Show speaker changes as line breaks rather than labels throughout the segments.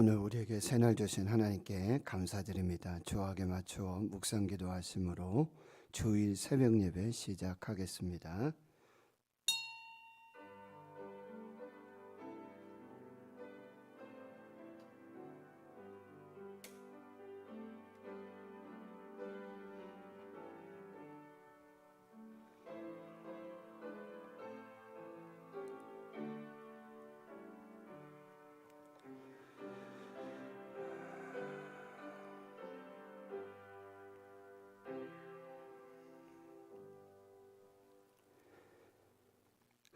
오늘 우리에게 새날 주신 하나님께 감사드립니다. 주하게 맞추어 묵상 기도하심으로 주일 새벽 예배 시작하겠습니다.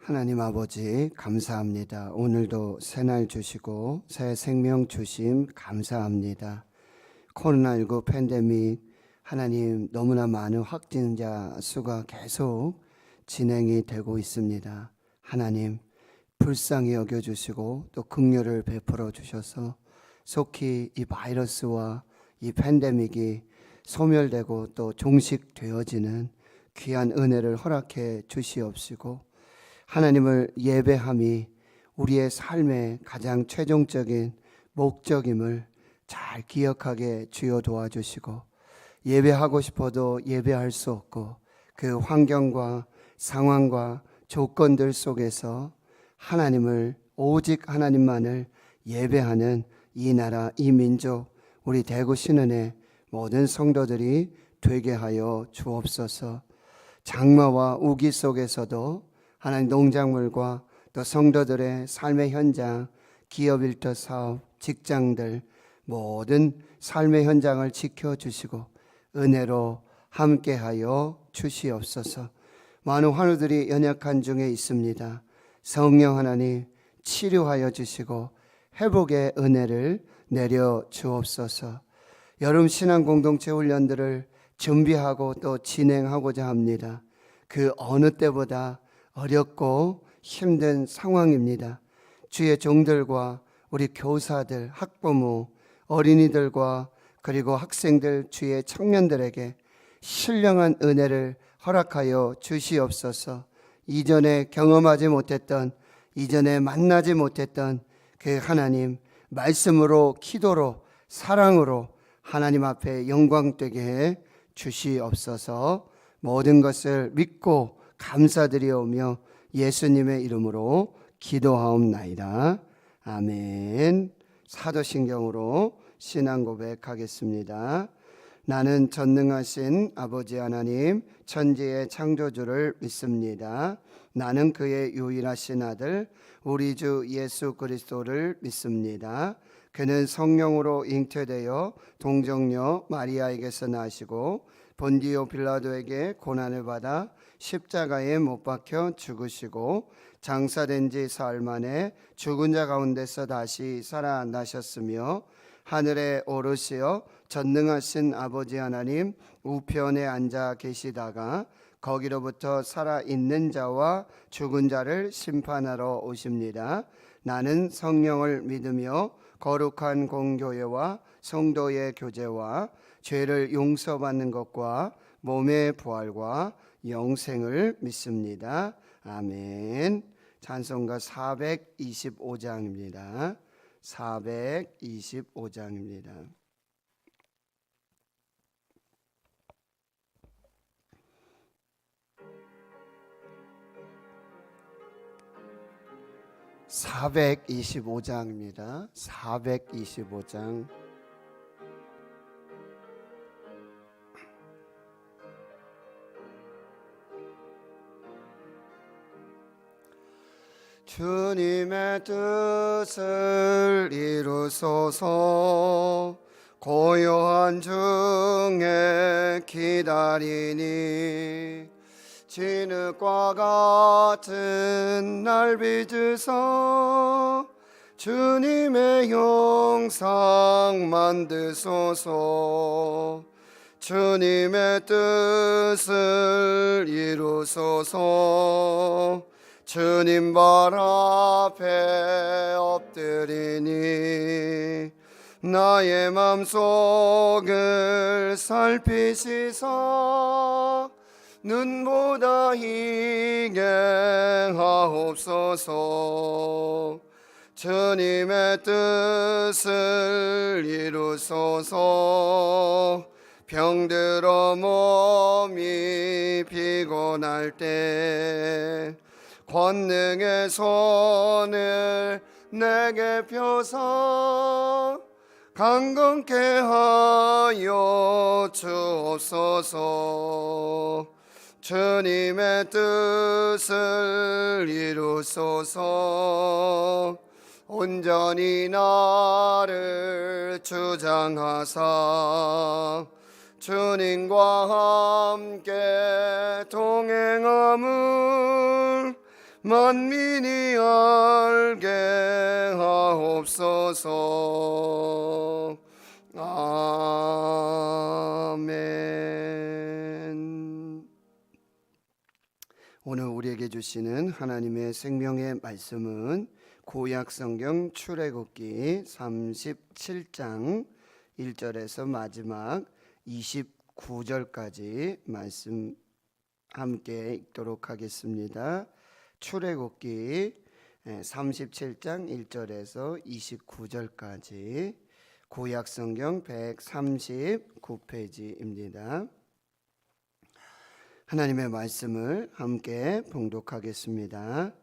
하나님 아버지 감사합니다. 오늘도 새날 주시고 새 생명 주심 감사합니다. 코로나19 팬데믹 하나님 너무나 많은 확진자 수가 계속 진행이 되고 있습니다. 하나님 불쌍히 여겨주시고 또 긍휼을 베풀어 주셔서 속히 이 바이러스와 이 팬데믹이 소멸되고 또 종식되어지는 귀한 은혜를 허락해 주시옵시고 하나님을 예배함이 우리의 삶의 가장 최종적인 목적임을 잘 기억하게 주여 도와주시고 예배하고 싶어도 예배할 수 없고 그 환경과 상황과 조건들 속에서 하나님을 오직 하나님만을 예배하는 이 나라 이 민족 우리 대구 신은의 모든 성도들이 되게 하여 주옵소서. 장마와 우기 속에서도 하나님 농작물과 또 성도들의 삶의 현장, 기업 일터 사업, 직장들 모든 삶의 현장을 지켜주시고 은혜로 함께하여 주시옵소서. 많은 환우들이 연약한 중에 있습니다. 성령 하나님 치료하여 주시고 회복의 은혜를 내려 주옵소서. 여름 신앙 공동체 훈련들을 준비하고 또 진행하고자 합니다. 그 어느 때보다 어렵고 힘든 상황입니다. 주의 종들과 우리 교사들, 학부모, 어린이들과 그리고 학생들, 주의 청년들에게 신령한 은혜를 허락하여 주시옵소서. 이전에 경험하지 못했던, 이전에 만나지 못했던 그 하나님 말씀으로, 기도로, 사랑으로 하나님 앞에 영광되게 해 주시옵소서. 모든 것을 믿고 감사드리오며 예수님의 이름으로 기도하옵나이다. 아멘. 사도신경으로 신앙 고백하겠습니다. 나는 전능하신 아버지 하나님 천지의 창조주를 믿습니다. 나는 그의 유일하신 아들 우리 주 예수 그리스도를 믿습니다. 그는 성령으로 잉태되어 동정녀 마리아에게서 나시고 본디오 빌라도에게 고난을 받아 십자가에 못 박혀 죽으시고 장사된 지 사흘 만에 죽은 자 가운데서 다시 살아나셨으며 하늘에 오르시어 전능하신 아버지 하나님 우편에 앉아 계시다가 거기로부터 살아있는 자와 죽은 자를 심판하러 오십니다. 나는 성령을 믿으며 거룩한 공교회와 성도의 교제와 죄를 용서받는 것과 몸의 부활과 영생을 믿습니다. 아멘. 찬송가 425장입니다. 425장입니다. (425장입니다) 425장. 주님의 뜻을 이루소서. 고요한 중에 기다리니 진흙과 같은 날 빚으사 주님의 형상 만드소서. 주님의 뜻을 이루소서. 주님 발 앞에 엎드리니 나의 맘속을 살피시사 눈보다 희게 하옵소서. 주님의 뜻을 이루소서. 병들어 몸이 피곤할 때 권능의 손을 내게 펴서 강건케 하여 주옵소서. 주님의 뜻을 이루소서. 온전히 나를 주장하사 주님과 함께 동행함을 만민이 알게 하옵소서. 아멘. 오늘 우리에게 주시는 하나님의 생명의 말씀은 구약성경 출애굽기 37장 1절에서 마지막 29절까지 말씀 함께 읽도록 하겠습니다. 출애굽기 37장 1절에서 29절까지 구약성경 139페이지입니다. 하나님의 말씀을 함께 봉독하겠습니다.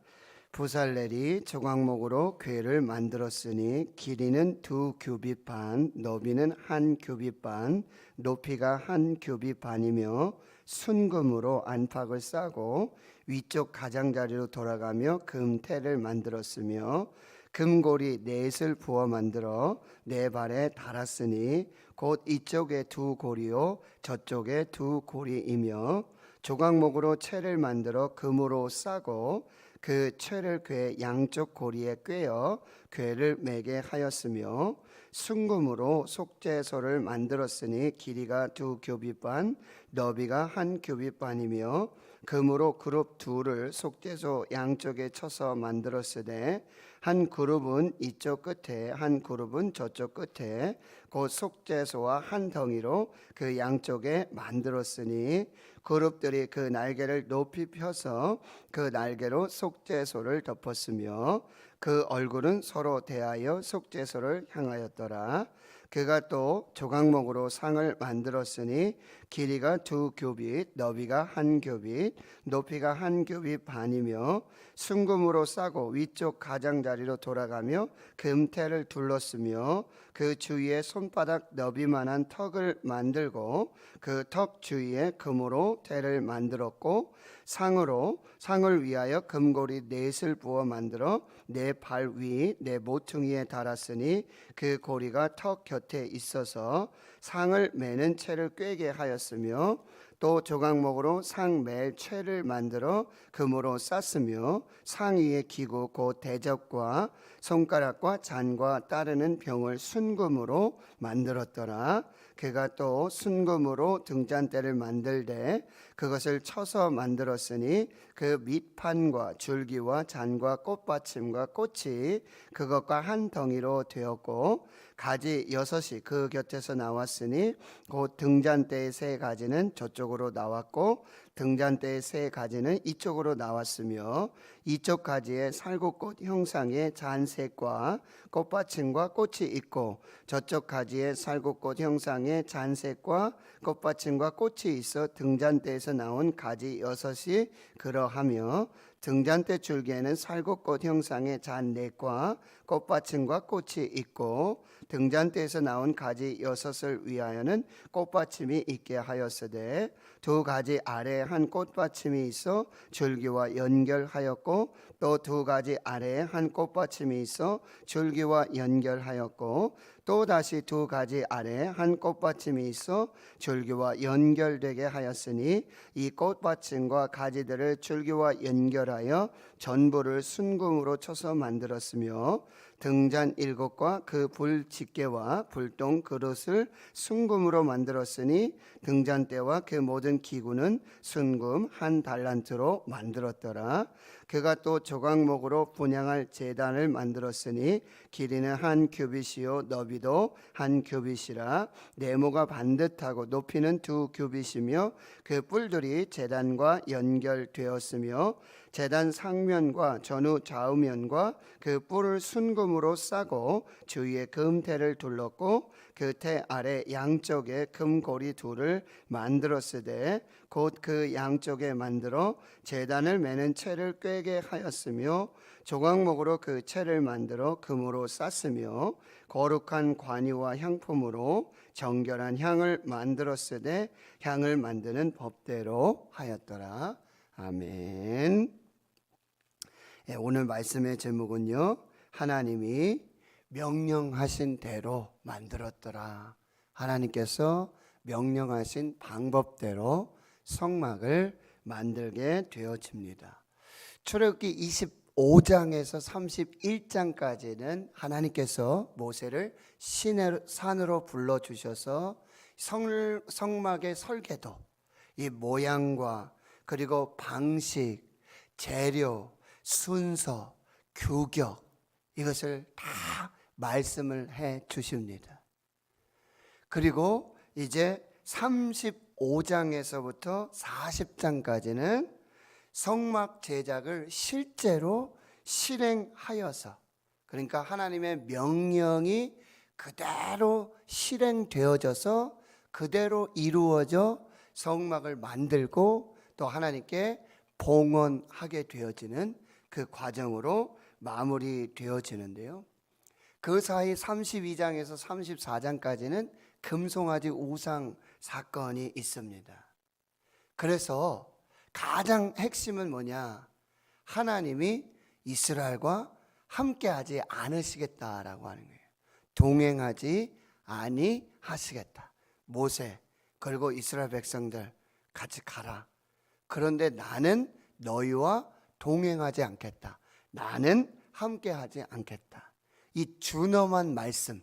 부살렐이 조각목으로 궤를 만들었으니 길이는 2규빗 반, 너비는 1규빗 반, 높이가 1규빗 반이며 순금으로 안팎을 싸고 위쪽 가장자리로 돌아가며 금테를 만들었으며 금고리 넷을 부어 만들어 네 발에 달았으니 곧 이쪽에 2고리요 저쪽에 2고리이며 조각목으로 채를 만들어 금으로 싸고 그 채를 궤 양쪽 고리에 꿰어 궤를 매게 하였으며 순금으로 속죄소를 만들었으니 길이가 2규빗 반, 너비가 1규빗 반이며 금으로 그룹 둘을 속죄소 양쪽에 쳐서 만들었으되 한 그룹은 이쪽 끝에 한 그룹은 저쪽 끝에 곧 속죄소와 한 덩이로 그 양쪽에 만들었으니 그룹들이 그 날개를 높이 펴서 그 날개로 속죄소를 덮었으며 그 얼굴은 서로 대하여 속죄소를 향하였더라. 그가 또 조각목으로 상을 만들었으니 길이가 2규빗, 너비가 1규빗, 높이가 1규빗 반이며 순금으로 싸고 위쪽 가장자리로 돌아가며 금테를 둘렀으며 그 주위에 손바닥 너비만한 턱을 만들고 그 턱 주위에 금으로 테를 만들었고 상을 위하여 금고리 넷을 부어 만들어 내 발 위 내 모퉁이에 달았으니 그 고리가 턱 곁에 있어서 상을 매는 채를 꿰게 하였으며 또 조각목으로 상 맬 채를 만들어 금으로 쌌으며 상 위에 기구 곧 대접과 손가락과 잔과 따르는 병을 순금으로 만들었더라. 그가 또 순금으로 등잔대를 만들되 그것을 쳐서 만들었으니 그 밑판과 줄기와 잔과 꽃받침과 꽃이 그것과 한 덩이로 되었고 가지 6이 그 곁에서 나왔으니 곧 등잔대의 3가지는 저쪽으로 나왔고 등잔대의 3가지는 이쪽으로 나왔으며 이쪽 가지에 살구꽃 형상의 잔색과 꽃받침과 꽃이 있고 저쪽 가지에 살구꽃 형상의 잔색과 꽃받침과 꽃이 있어 등잔대에서 나온 가지 6이 그러하며 등잔대 줄기에는 살구꽃 형상의 잔넷과 꽃받침과 꽃이 있고 등잔대에서 나온 가지 6을 위하여는 꽃받침이 있게 하였으되 2가지 아래에 한 꽃받침이 있어 줄기와 연결하였고 또 2가지 아래에 한 꽃받침이 있어 줄기와 연결하였고 또 다시 2가지 아래에 한 꽃받침이 있어 줄기와 연결되게 하였으니 이 꽃받침과 가지들을 줄기와 연결하여 전부를 순금으로 쳐서 만들었으며 등잔 7곳과 그 불집게와 불똥 그릇을 순금으로 만들었으니 등잔대와 그 모든 기구는 순금 1달란트로 만들었더라. 그가 또 조각목으로 분향할 제단을 만들었으니 길이는 1규빗이요 너비도 1규빗이라 네모가 반듯하고 높이는 2규빗이며 그 뿔들이 제단과 연결되었으며 제단 상면과 전후 좌우면과 그 뿔을 순금 금으로 싸고 주위에 금테를 둘렀고 그 테 아래 양쪽에 금고리 둘을 만들었으되 곧 그 양쪽에 만들어 제단을 매는 채를 꿰게 하였으며 조각목으로 그 채를 만들어 금으로 쌌으며 거룩한 관유와 향품으로 정결한 향을 만들었으되 향을 만드는 법대로 하였더라. 아멘. 오늘 말씀의 제목은요, 하나님이 명령하신 대로 만들었더라. 하나님께서 명령하신 방법대로 성막을 만들게 되어집니다. 출애굽기 25장에서 31장까지는 하나님께서 모세를 산으로 불러주셔서 성막의 설계도, 이 모양과 그리고 방식, 재료, 순서, 규격, 이것을 다 말씀을 해 주십니다. 그리고 이제 35장에서부터 40장까지는 성막 제작을 실제로 실행하여서, 그러니까 하나님의 명령이 그대로 실행되어져서 그대로 이루어져 성막을 만들고 또 하나님께 봉헌하게 되어지는 그 과정으로 마무리되어지는데요. 그 사이 32장에서 34장까지는 금송아지 우상 사건이 있습니다. 그래서 가장 핵심은 뭐냐? 하나님이 이스라엘과 함께하지 않으시겠다라고 하는 거예요. 동행하지 아니하시겠다. 모세 그리고 이스라엘 백성들 같이 가라. 그런데 나는 너희와 동행하지 않겠다. 나는 함께하지 않겠다. 이 준엄한 말씀,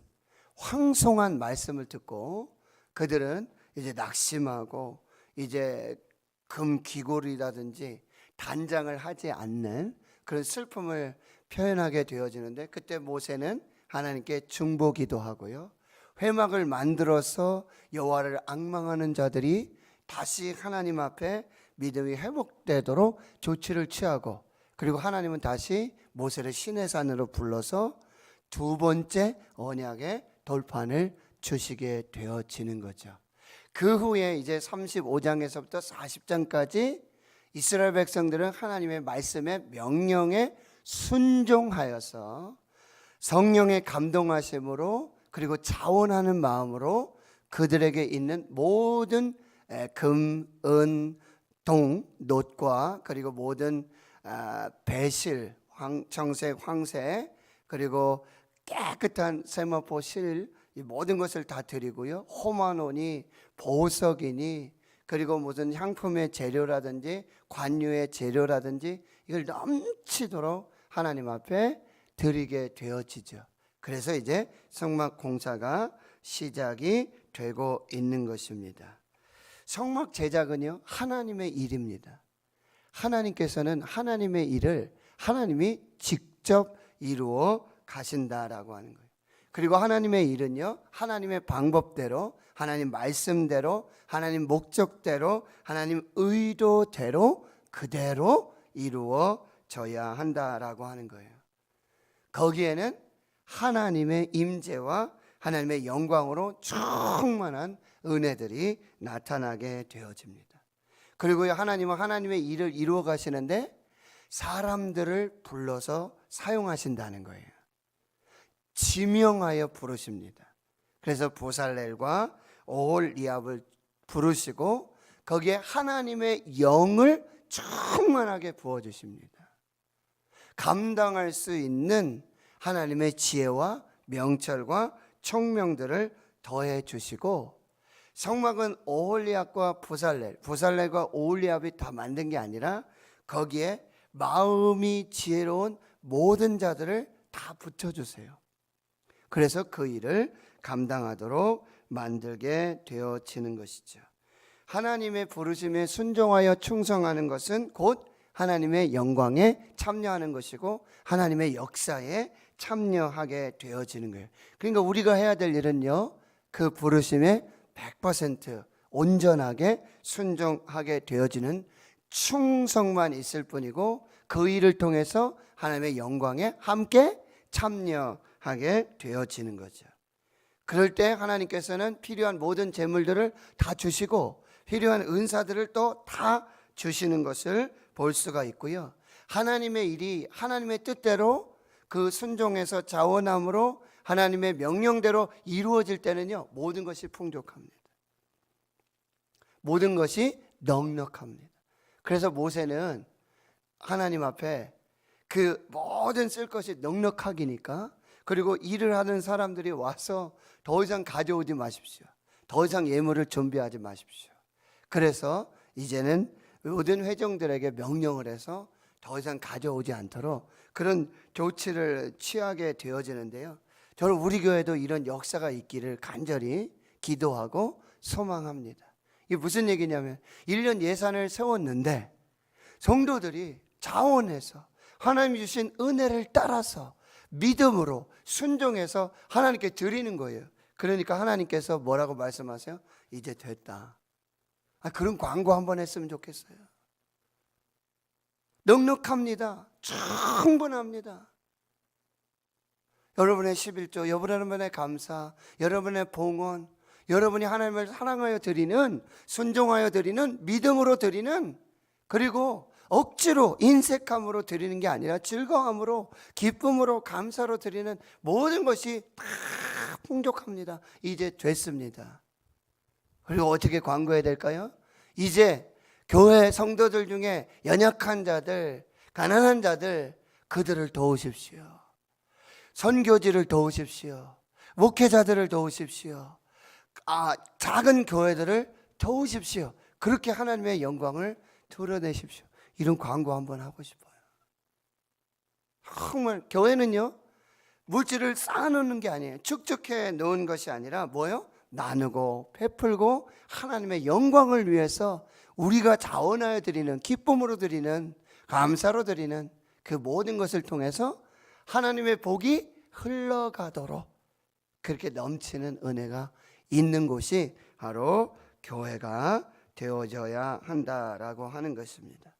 황송한 말씀을 듣고 그들은 이제 낙심하고 이제 금 귀고리라든지 단장을 하지 않는 그런 슬픔을 표현하게 되어지는데, 그때 모세는 하나님께 중보기도 하고요, 회막을 만들어서 여호와를 앙망하는 자들이 다시 하나님 앞에 믿음이 회복되도록 조치를 취하고, 그리고 하나님은 다시 모세를 시내산으로 불러서 두 번째 언약의 돌판을 주시게 되어지는 거죠. 그 후에 이제 35장에서부터 40장까지 이스라엘 백성들은 하나님의 말씀에 명령에 순종하여서 성령의 감동하심으로 그리고 자원하는 마음으로 그들에게 있는 모든 금, 은, 동, 놋과 그리고 모든 배실, 청색, 황색, 그리고 깨끗한 세마포 실, 이 모든 것을 다 드리고요, 호마노니 보석이니 그리고 무슨 향품의 재료라든지 관유의 재료라든지 이걸 넘치도록 하나님 앞에 드리게 되어지죠. 그래서 이제 성막 공사가 시작이 되고 있는 것입니다. 성막 제작은요, 하나님의 일입니다. 하나님께서는 하나님의 일을 하나님이 직접 이루어 가신다라고 하는 거예요. 그리고 하나님의 일은요, 하나님의 방법대로, 하나님 말씀대로, 하나님 목적대로, 하나님 의도대로 그대로 이루어져야 한다라고 하는 거예요. 거기에는 하나님의 임재와 하나님의 영광으로 충만한 은혜들이 나타나게 되어집니다. 그리고 하나님은 하나님의 일을 이루어 가시는데 사람들을 불러서 사용하신다는 거예요. 지명하여 부르십니다. 그래서 보살렐과 오홀리압을 부르시고 거기에 하나님의 영을 충만하게 부어주십니다. 감당할 수 있는 하나님의 지혜와 명철과 총명들을 더해 주시고, 성막은 오홀리압과 보살렐과 오홀리압이 다 만든 게 아니라 거기에 마음이 지혜로운 모든 자들을 다 붙여주세요. 그래서 그 일을 감당하도록 만들게 되어지는 것이죠. 하나님의 부르심에 순종하여 충성하는 것은 곧 하나님의 영광에 참여하는 것이고 하나님의 역사에 참여하게 되어지는 거예요. 그러니까 우리가 해야 될 일은요, 그 부르심에 100% 온전하게 순종하게 되어지는 충성만 있을 뿐이고 그 일을 통해서 하나님의 영광에 함께 참여하게 되어지는 거죠. 그럴 때 하나님께서는 필요한 모든 재물들을 다 주시고 필요한 은사들을 또 다 주시는 것을 볼 수가 있고요. 하나님의 일이 하나님의 뜻대로 그 순종에서 자원함으로 하나님의 명령대로 이루어질 때는요, 모든 것이 풍족합니다. 모든 것이 넉넉합니다. 그래서 모세는 하나님 앞에 그 모든 쓸 것이 넉넉하기니까, 그리고 일을 하는 사람들이 와서 더 이상 가져오지 마십시오. 더 이상 예물을 준비하지 마십시오. 그래서 이제는 모든 회중들에게 명령을 해서 더 이상 가져오지 않도록 그런 조치를 취하게 되어지는데요. 저는 우리 교회도 이런 역사가 있기를 간절히 기도하고 소망합니다. 이게 무슨 얘기냐면 1년 예산을 세웠는데 성도들이 자원해서 하나님 주신 은혜를 따라서 믿음으로 순종해서 하나님께 드리는 거예요. 그러니까 하나님께서 뭐라고 말씀하세요? 이제 됐다. 그런 광고 한번 했으면 좋겠어요. 넉넉합니다. 충분합니다. 여러분의 11조, 여러분의 감사, 여러분의 봉헌, 여러분이 하나님을 사랑하여 드리는, 순종하여 드리는, 믿음으로 드리는, 그리고 억지로 인색함으로 드리는 게 아니라 즐거움으로, 기쁨으로, 감사로 드리는 모든 것이 다 풍족합니다. 이제 됐습니다. 그리고 어떻게 광고해야 될까요? 이제 교회 성도들 중에 연약한 자들, 가난한 자들, 그들을 도우십시오. 선교지를 도우십시오. 목회자들을 도우십시오. 작은 교회들을 도우십시오. 그렇게 하나님의 영광을 드러내십시오. 이런 광고 한번 하고 싶어요. 정말 교회는요, 물질을 쌓아놓는 게 아니에요. 축적해 놓은 것이 아니라 뭐예요? 나누고 베풀고 하나님의 영광을 위해서 우리가 자원하여 드리는, 기쁨으로 드리는, 감사로 드리는 그 모든 것을 통해서 하나님의 복이 흘러가도록 그렇게 넘치는 은혜가 있는 곳이 바로 교회가 되어져야 한다라고 하는 것입니다.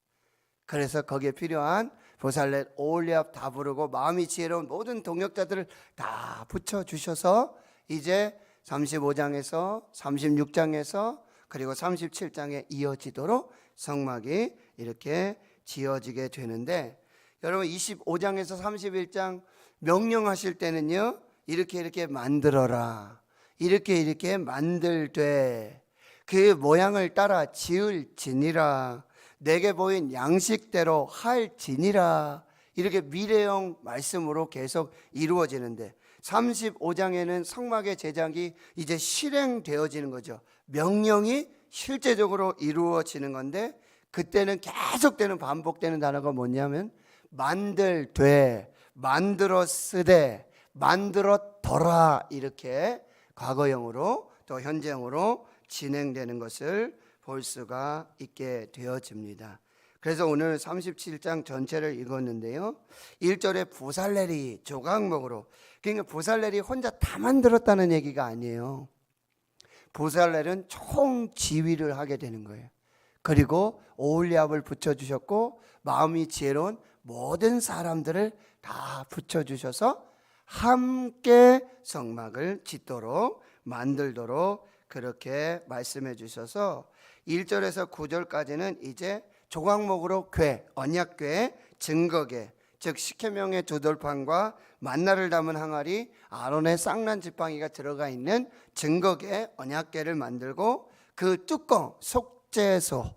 그래서 거기에 필요한 보살렛, 오홀리압 다 부르고 마음이 지혜로운 모든 동역자들을 다 붙여주셔서 이제 35장에서 36장에서 그리고 37장에 이어지도록 성막이 이렇게 지어지게 되는데, 여러분 25장에서 31장 명령하실 때는요, 이렇게 만들어라, 이렇게 만들되 그 모양을 따라 지을지니라, 내게 보인 양식대로 할지니라, 이렇게 미래형 말씀으로 계속 이루어지는데 35장에는 성막의 제작이 이제 실행되어지는 거죠. 명령이 실제적으로 이루어지는 건데, 그때는 계속되는 반복되는 단어가 뭐냐면 만들되, 만들었으되, 만들었더라, 이렇게 과거형으로 또 현재형으로 진행되는 것을 볼 수가 있게 되어집니다. 그래서 오늘 37장 전체를 읽었는데요, 1절에 보살렐이 조각목으로, 그러니까 보살렐이 혼자 다 만들었다는 얘기가 아니에요. 보살렐은 총지휘를 하게 되는 거예요. 그리고 오홀리압을 붙여주셨고 마음이 지혜로운 모든 사람들을 다 붙여주셔서 함께 성막을 짓도록 만들도록 그렇게 말씀해 주셔서 1절에서 9절까지는 이제 조각목으로 궤, 언약궤, 증거궤, 즉 십계명의 두 돌판과 만나를 담은 항아리, 아론의 쌍난 지팡이가 들어가 있는 증거궤, 언약궤를 만들고 그 뚜껑, 속죄소,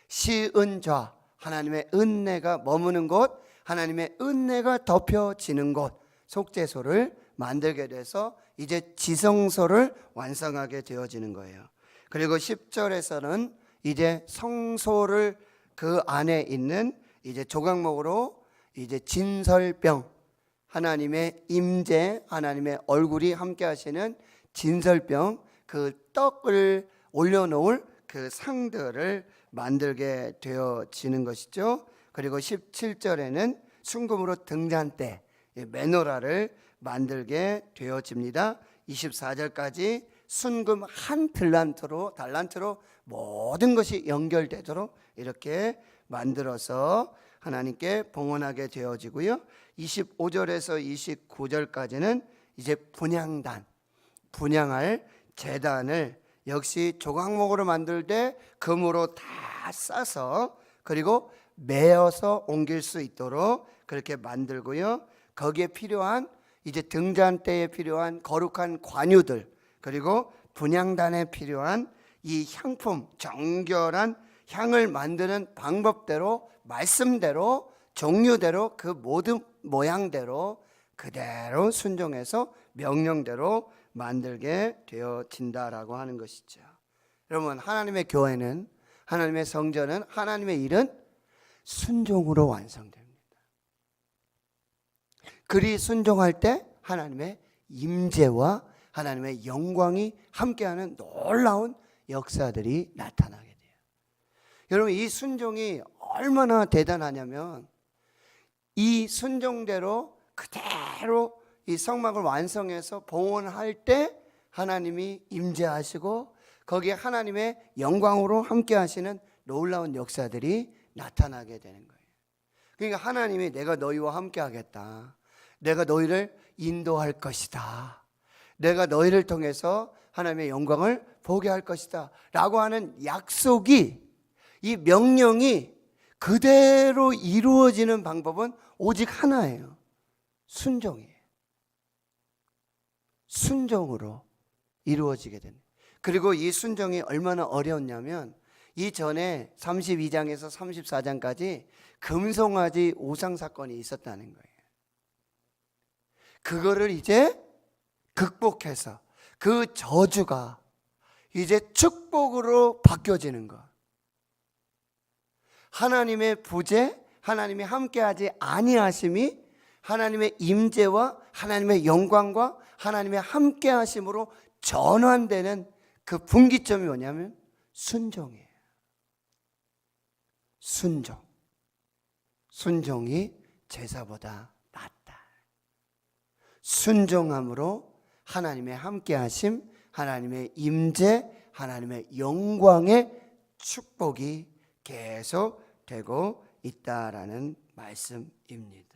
시은좌, 하나님의 은혜가 머무는 곳, 하나님의 은혜가 덮여지는 곳, 속죄소를 만들게 돼서 이제 지성소를 완성하게 되어지는 거예요. 그리고 10절에서는 이제 성소를 그 안에 있는 이제 조각목으로 이제 진설병, 하나님의 임재, 하나님의 얼굴이 함께 하시는 진설병, 그 떡을 올려놓을 그 상들을 만들게 되어지는 것이죠. 그리고 17절에는 순금으로 등잔대, 메노라를 만들게 되어집니다. 24절까지 순금 한 달란트로 모든 것이 연결되도록 이렇게 만들어서 하나님께 봉헌하게 되어지고요. 25절에서 29절까지는 이제 분향단, 분향할 제단을 역시 조각목으로 만들 때 금으로 다 싸서 그리고 매어서 옮길 수 있도록 그렇게 만들고요. 거기에 필요한 이제 등잔대에 필요한 거룩한 관유들, 그리고 분향단에 필요한 이 향품, 정결한 향을 만드는 방법대로, 말씀대로, 종류대로, 그 모든 모양대로 그대로 순종해서 명령대로 만들게 되어진다라고 하는 것이죠. 여러분, 하나님의 교회는, 하나님의 성전은, 하나님의 일은 순종으로 완성됩니다. 그리 순종할 때 하나님의 임재와 하나님의 영광이 함께하는 놀라운 역사들이 나타나게 돼요. 여러분, 이 순종이 얼마나 대단하냐면 이 순종대로 그대로 이 성막을 완성해서 봉헌할 때 하나님이 임재하시고 거기에 하나님의 영광으로 함께 하시는 놀라운 역사들이 나타나게 되는 거예요. 그러니까 하나님이 내가 너희와 함께 하겠다, 내가 너희를 인도할 것이다, 내가 너희를 통해서 하나님의 영광을 보게 할 것이다 라고 하는 약속이, 이 명령이 그대로 이루어지는 방법은 오직 하나예요. 순종이에요. 순종으로 이루어지게 되는. 그리고 이 순종이 얼마나 어려웠냐면 이전에 32장에서 34장까지 금송아지 오상 사건이 있었다는 거예요. 그거를 이제 극복해서 그 저주가 이제 축복으로 바뀌어지는 것. 하나님의 부재, 하나님이 함께하지 아니하심이 하나님의 임재와 하나님의 영광과 하나님의 함께하심으로 전환되는 그 분기점이 뭐냐면 순종이에요. 순종. 순종이 제사보다 낫다. 순종함으로 하나님의 함께하심, 하나님의 임재, 하나님의 영광의 축복이 계속 되고 있다라는 말씀입니다.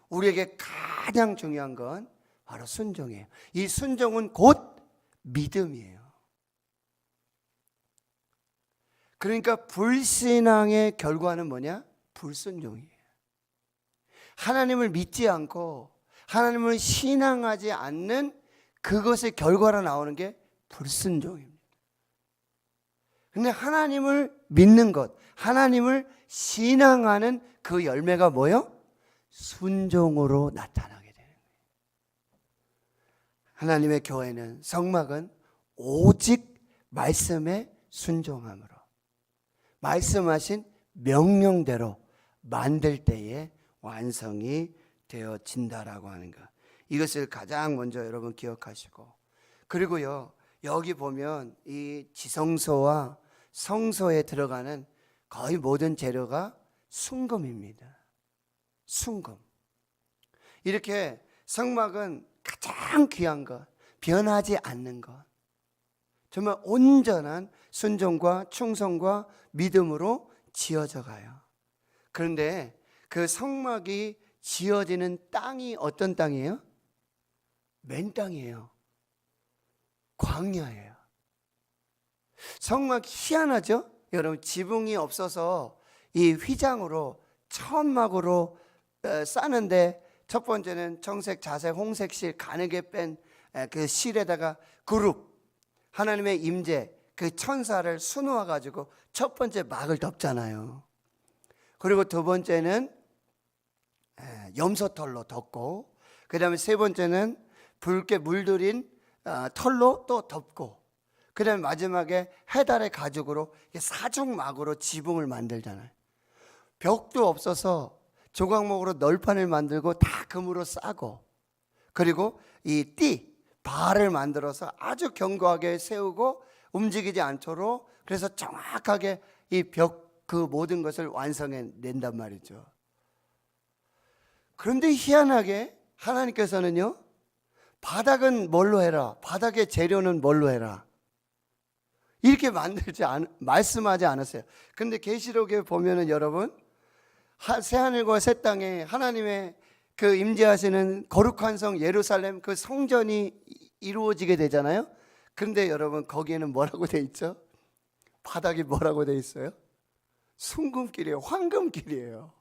우리에게 가장 중요한 건 바로 순종이에요. 이 순종은 곧 믿음이에요. 그러니까 불신앙의 결과는 뭐냐? 불순종이에요. 하나님을 믿지 않고 하나님을 신앙하지 않는 그것의 결과로 나오는 게 불순종입니다. 근데 하나님을 믿는 것, 하나님을 신앙하는 그 열매가 뭐요? 순종으로 나타나게 되는 거예요. 하나님의 교회는, 성막은 오직 말씀에 순종함으로 말씀하신 명령대로 만들 때에 완성이 되어진다라고 하는 것. 이것을 가장 먼저 여러분 기억하시고, 그리고요, 여기 보면 이 지성소와 성소에 들어가는 거의 모든 재료가 순금입니다. 순금. 이렇게 성막은 가장 귀한 것, 변하지 않는 것, 정말 온전한 순종과 충성과 믿음으로 지어져 가요. 그런데 그 성막이 지어지는 땅이 어떤 땅이에요? 맨 땅이에요. 광야예요. 성막 희한하죠? 여러분, 지붕이 없어서 이 휘장으로 천막으로 싸는데, 첫 번째는 청색, 자색, 홍색 실 가늘게 뺀 그 실에다가 그룹, 하나님의 임재, 그 천사를 수놓아 가지고 첫 번째 막을 덮잖아요. 그리고 두 번째는 염소털로 덮고, 그 다음에 세 번째는 붉게 물들인 털로 또 덮고, 그 다음에 마지막에 해달의 가죽으로 사중막으로 지붕을 만들잖아요. 벽도 없어서 조각목으로 널판을 만들고 다 금으로 싸고, 그리고 이 발을 만들어서 아주 견고하게 세우고 움직이지 않도록, 그래서 정확하게 이 벽 그 모든 것을 완성해 낸단 말이죠. 그런데 희한하게 하나님께서는요, 바닥은 뭘로 해라, 바닥의 재료는 뭘로 해라, 이렇게 말씀하지 않았어요. 근데 계시록에 보면은 여러분, 새하늘과 새 땅에 하나님의 그 임재하시는 거룩한 성 예루살렘 그 성전이 이루어지게 되잖아요. 그런데 여러분 거기에는 뭐라고 돼 있죠? 바닥이 뭐라고 돼 있어요? 순금길이에요. 황금길이에요.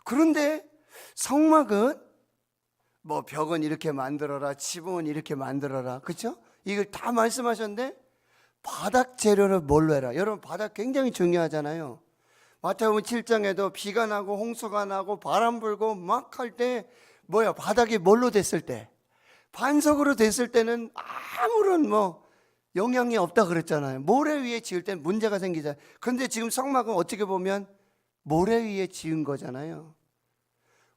그런데 성막은 뭐 벽은 이렇게 만들어라, 지붕은 이렇게 만들어라, 그렇죠? 이걸 다 말씀하셨는데 바닥 재료를 뭘로 해라? 여러분 바닥 굉장히 중요하잖아요. 마태복음 7장에도 비가 나고 홍수가 나고 바람 불고 막 할 때 뭐야? 바닥이 뭘로 됐을 때? 반석으로 됐을 때는 아무런 뭐 영향이 없다 그랬잖아요. 모래 위에 지을 때는 문제가 생기잖아요. 그런데 지금 성막은 어떻게 보면 모래 위에 지은 거잖아요.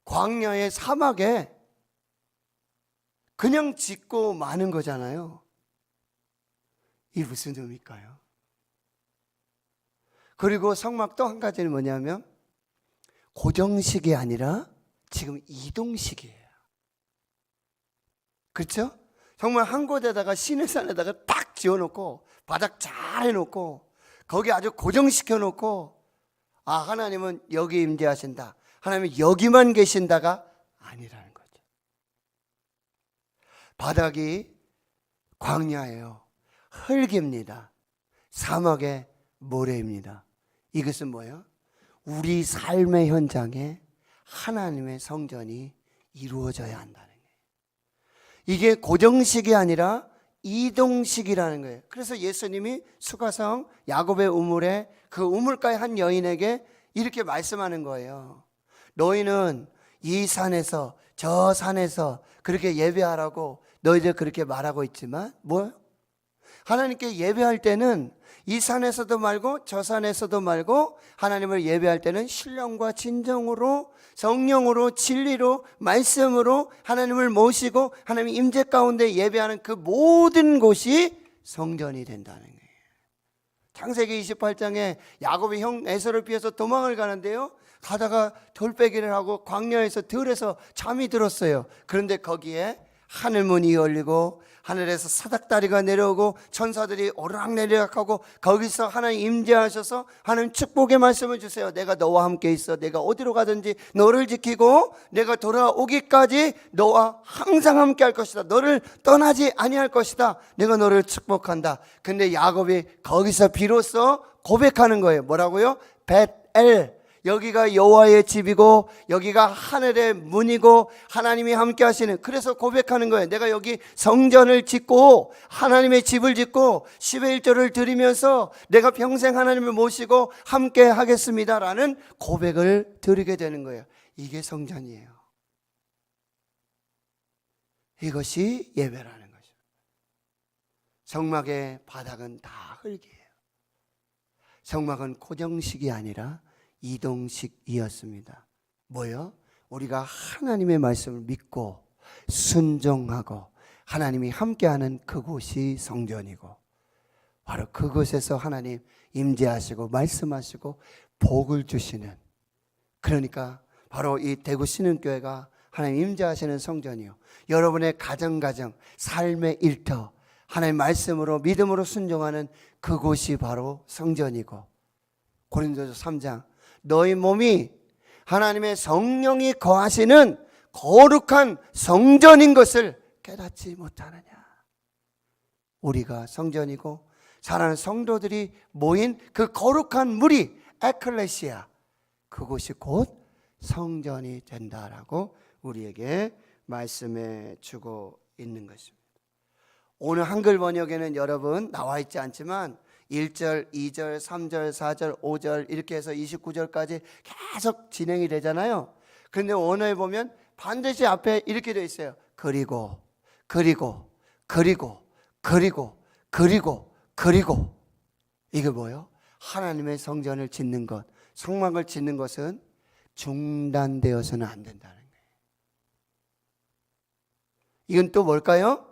광야의 사막에 그냥 짓고 마는 거잖아요. 이 무슨 의미일까요? 그리고 성막도 한 가지는 뭐냐면 고정식이 아니라 지금 이동식이에요. 그렇죠? 정말 한 곳에다가 시내산에다가 딱 지어놓고 바닥 잘 해놓고 거기 아주 고정시켜 놓고 아 하나님은 여기 임재하신다, 하나님은 여기만 계신다가 아니라는 거죠. 바닥이 광야예요. 흙입니다. 사막의 모래입니다. 이것은 뭐예요? 우리 삶의 현장에 하나님의 성전이 이루어져야 한다는 거예요. 이게 고정식이 아니라 이동식이라는 거예요. 그래서 예수님이 수가성 야곱의 우물에 그 우물가의 한 여인에게 이렇게 말씀하는 거예요. 너희는 이 산에서 저 산에서 그렇게 예배하라고 너희들 그렇게 말하고 있지만 뭐예요? 하나님께 예배할 때는 이 산에서도 말고 저 산에서도 말고 하나님을 예배할 때는 신령과 진정으로 성령으로 진리로 말씀으로 하나님을 모시고 하나님 임재 가운데 예배하는 그 모든 곳이 성전이 된다는 거예요. 창세기 28장에 야곱이 형 에서를 피해서 도망을 가는데요, 가다가 돌빼기를 하고 광야에서 들에서 잠이 들었어요. 그런데 거기에 하늘문이 열리고 하늘에서 사닥다리가 내려오고 천사들이 오르락내리락하고 거기서 하나님 임재하셔서 하나님 축복의 말씀을 주세요. 내가 너와 함께 있어. 내가 어디로 가든지 너를 지키고 내가 돌아오기까지 너와 항상 함께 할 것이다. 너를 떠나지 아니할 것이다. 내가 너를 축복한다. 근데 야곱이 거기서 비로소 고백하는 거예요. 뭐라고요? 벳엘, 여기가 여호와의 집이고 여기가 하늘의 문이고 하나님이 함께 하시는, 그래서 고백하는 거예요. 내가 여기 성전을 짓고 하나님의 집을 짓고 10의 1조를 드리면서 내가 평생 하나님을 모시고 함께 하겠습니다라는 고백을 드리게 되는 거예요. 이게 성전이에요. 이것이 예배라는 거죠. 성막의 바닥은 다 흙이에요. 성막은 고정식이 아니라 이동식이었습니다. 뭐요? 우리가 하나님의 말씀을 믿고 순종하고 하나님이 함께하는 그곳이 성전이고 바로 그곳에서 하나님 임재하시고 말씀하시고 복을 주시는, 그러니까 바로 이 대구 신흥교회가 하나님 임재하시는 성전이요, 여러분의 가정 삶의 일터 하나님 말씀으로 믿음으로 순종하는 그곳이 바로 성전이고, 고린도서 3장 너희 몸이 하나님의 성령이 거하시는 거룩한 성전인 것을 깨닫지 못하느냐. 우리가 성전이고 사랑하는 성도들이 모인 그 거룩한 무리 에클레시아, 그곳이 곧 성전이 된다라고 우리에게 말씀해 주고 있는 것입니다. 오늘 한글 번역에는 여러분 나와 있지 않지만 1절, 2절, 3절, 4절, 5절 이렇게 해서 29절까지 계속 진행이 되잖아요. 그런데 원어에 보면 반드시 앞에 이렇게 되어 있어요. 그리고 이게 뭐예요? 하나님의 성전을 짓는 것, 성막을 짓는 것은 중단되어서는 안 된다는 거예요. 이건 또 뭘까요?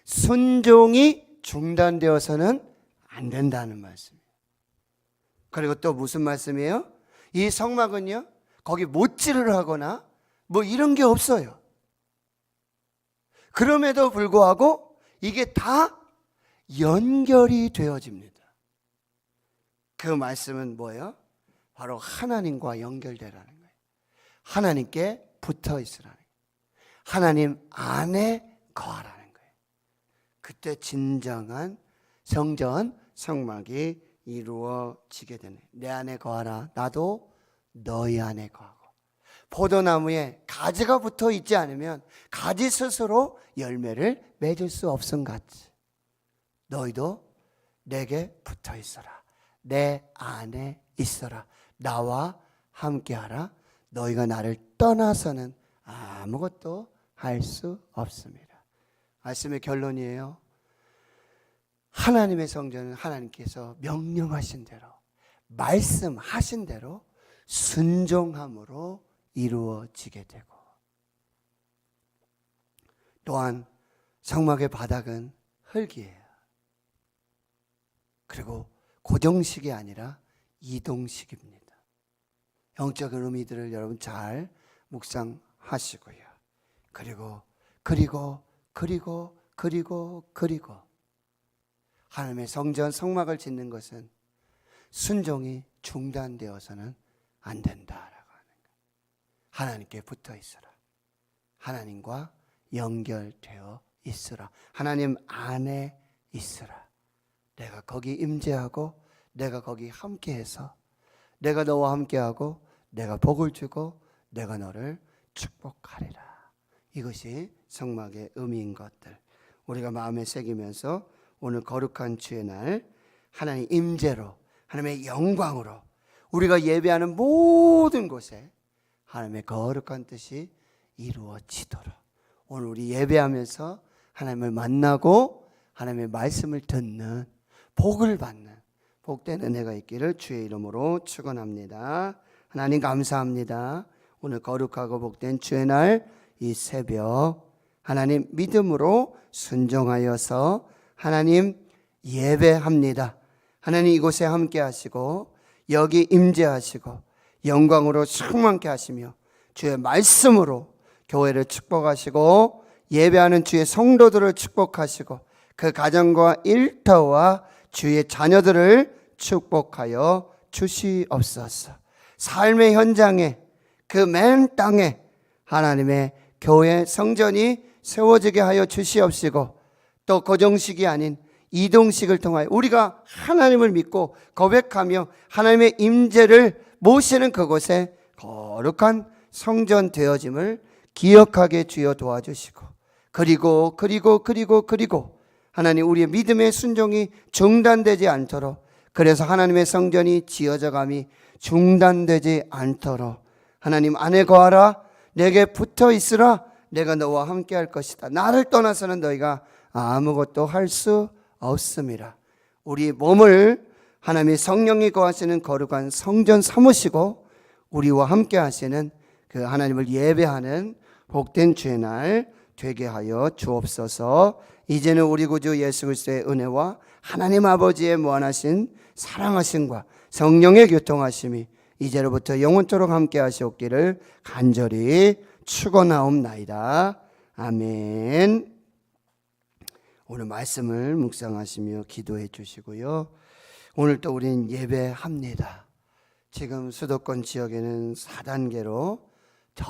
순종이 중단되어서는 안 된다는 말씀이에요. 그리고 또 무슨 말씀이에요? 이 성막은요, 거기 못질을 하거나 뭐 이런 게 없어요. 그럼에도 불구하고 이게 다 연결이 되어집니다. 그 말씀은 뭐예요? 바로 하나님과 연결되라는 거예요. 하나님께 붙어 있으라는 거예요. 하나님 안에 거하라는 거예요. 그때 진정한 성전 성막이 이루어지게 되네. 내 안에 거하라. 나도 너희 안에 거하고. 포도나무에 가지가 붙어 있지 않으면 가지 스스로 열매를 맺을 수 없음 같이 너희도 내게 붙어 있어라. 내 안에 있어라. 나와 함께하라. 너희가 나를 떠나서는 아무것도 할 수 없습니다. 말씀의 결론이에요. 하나님의 성전은 하나님께서 명령하신 대로, 말씀하신 대로 순종함으로 이루어지게 되고, 또한 성막의 바닥은 흙이에요. 그리고 고정식이 아니라 이동식입니다. 영적인 의미들을 여러분 잘 묵상하시고요. 그리고 하나님의 성전 성막을 짓는 것은 순종이 중단되어서는 안 된다라고 하는 거예요. 하나님께 붙어 있어라. 하나님과 연결되어 있으라. 하나님 안에 있으라. 내가 거기 임재하고 내가 거기 함께해서 내가 너와 함께하고 내가 복을 주고 내가 너를 축복하리라. 이것이 성막의 의미인 것들 우리가 마음에 새기면서 오늘 거룩한 주의 날 하나님 임재로 하나님의 영광으로 우리가 예배하는 모든 곳에 하나님의 거룩한 뜻이 이루어지도록 오늘 우리 예배하면서 하나님을 만나고 하나님의 말씀을 듣는 복을 받는 복된 은혜가 있기를 주의 이름으로 축원합니다. 하나님 감사합니다. 오늘 거룩하고 복된 주의 날 이 새벽 하나님 믿음으로 순종하여서 하나님 예배합니다. 하나님 이곳에 함께 하시고 여기 임재하시고 영광으로 충만케 하시며 주의 말씀으로 교회를 축복하시고 예배하는 주의 성도들을 축복하시고 그 가정과 일터와 주의 자녀들을 축복하여 주시옵소서. 삶의 현장에 그 맨 땅에 하나님의 교회 성전이 세워지게 하여 주시옵시고 또 고정식이 아닌 이동식을 통하여 우리가 하나님을 믿고 고백하며 하나님의 임재를 모시는 그곳에 거룩한 성전 되어짐을 기억하게 주여 도와주시고 그리고 하나님 우리의 믿음의 순종이 중단되지 않도록 그래서 하나님의 성전이 지어져감이 중단되지 않도록 하나님 안에 거하라. 내게 붙어 있으라. 내가 너와 함께 할 것이다. 나를 떠나서는 너희가 아무것도 할 수 없습니다. 우리 몸을 하나님의 성령이 거하시는 거룩한 성전 삼으시고 우리와 함께 하시는 그 하나님을 예배하는 복된 주의 날 되게 하여 주옵소서. 이제는 우리 구주 예수 그리스도의 은혜와 하나님 아버지의 무한하신 사랑하심과 성령의 교통하심이 이제로부터 영원토록 함께 하시옵기를 간절히 축원하옵나이다. 아멘. 오늘 말씀을 묵상하시며 기도해 주시고요. 오늘 또 우리는 예배합니다. 지금 수도권 지역에는 4단계로